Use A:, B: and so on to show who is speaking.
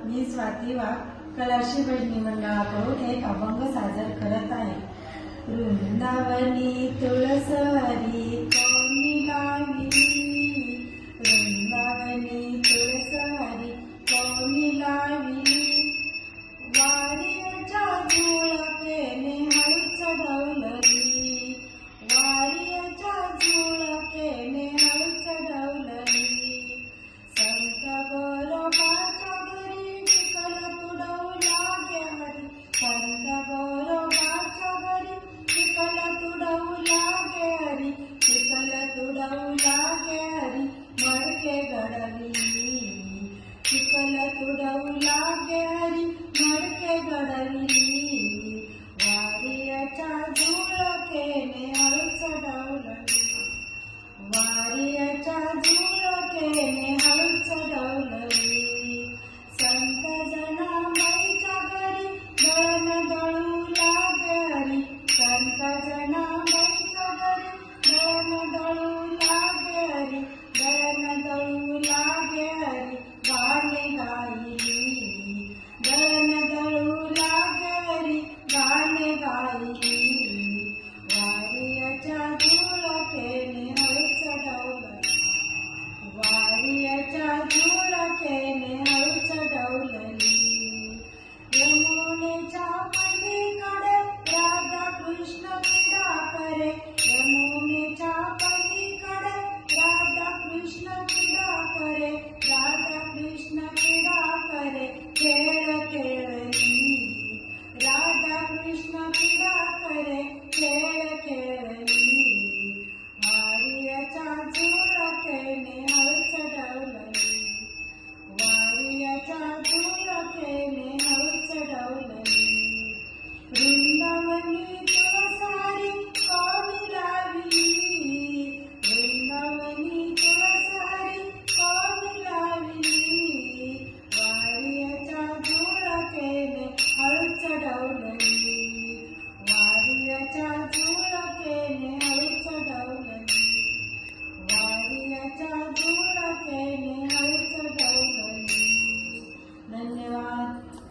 A: मी स्वाती वाघ कलाश्री भजनी मंडळाकडून एक अभंग सादर करत आहे। वृंदावनी तुळसहरी कोणी लाविली, वृंदावनी तुळसहरी कोणी लाविली, वारीच्या झुळकेने हळूच डौलली, वारीच्या झुळकेने हळूच डौलली, संत गोरोबाच्या घरी चिखल तुडवला गे हरी, संत गोरोबाच्या घरी चिखल तुडवला गे हरी, चिखल तुडवला गे हरी, मडके घडविली, चिखल तुडवला गे हरी, मडके घडविली, वारीच्या झुळकेने हळूच डौलली, वारीच्या झुळकेने हळूच डौलली।